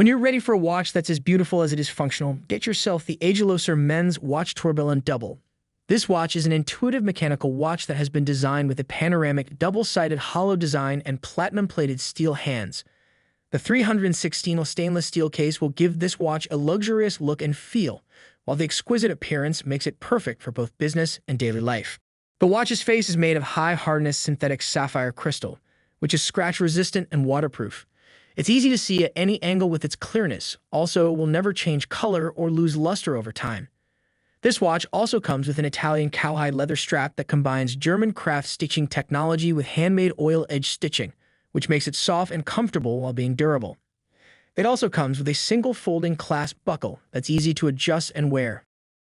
When you're ready for a watch that's as beautiful as it is functional, get yourself the Agelocer Men's Watch Tourbillon Double. This watch is an intuitive mechanical watch that has been designed with a panoramic, double-sided hollow design and platinum-plated steel hands. The 316 stainless steel case will give this watch a luxurious look and feel, while the exquisite appearance makes it perfect for both business and daily life. The watch's face is made of high-hardness synthetic sapphire crystal, which is scratch-resistant and waterproof. It's easy to see at any angle with its clearness. Also, it will never change color or lose luster over time. This watch also comes with an Italian cowhide leather strap that combines German craft stitching technology with handmade oil edge stitching, which makes it soft and comfortable while being durable. It also comes with a single folding clasp buckle that's easy to adjust and wear.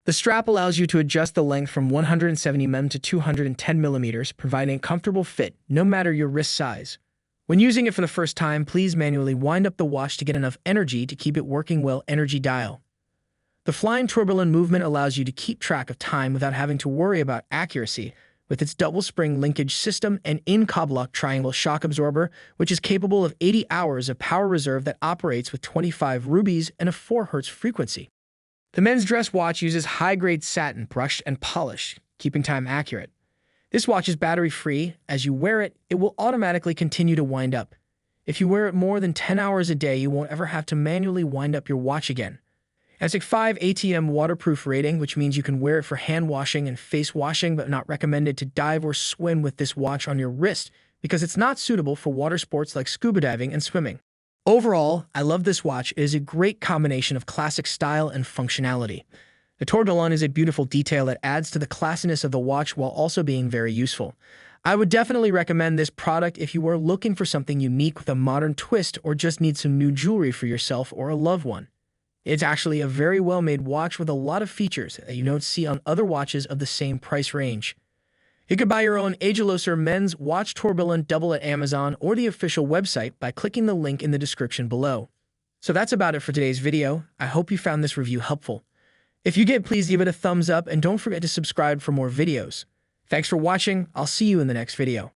The strap allows you to adjust the length from 170 mm to 210 mm, providing a comfortable fit no matter your wrist size. When using it for the first time, please manually wind up the watch to get enough energy to keep it working well. Energy dial. The flying tourbillon movement allows you to keep track of time without having to worry about accuracy, with its double spring linkage system and in-Kablock triangle shock absorber, which is capable of 80 hours of power reserve that operates with 25 rubies and a 4 Hz frequency. The men's dress watch uses high-grade satin brushed and polished, keeping time accurate. This watch is battery-free. As you wear it, it will automatically continue to wind up. If you wear it more than 10 hours a day, you won't ever have to manually wind up your watch again. It has a 5 ATM waterproof rating, which means you can wear it for hand washing and face washing, but not recommended to dive or swim with this watch on your wrist because it's not suitable for water sports like scuba diving and swimming. Overall, I love this watch. It is a great combination of classic style and functionality. The tourbillon is a beautiful detail that adds to the classiness of the watch while also being very useful. I would definitely recommend this product if you are looking for something unique with a modern twist or just need some new jewelry for yourself or a loved one. It's actually a very well-made watch with a lot of features that you don't see on other watches of the same price range. You could buy your own Agelocer Men's Watch Tourbillon Double at Amazon or the official website by clicking the link in the description below. So that's about it for today's video. I hope you found this review helpful. If you did, please give it a thumbs up and don't forget to subscribe for more videos. Thanks for watching. I'll see you in the next video.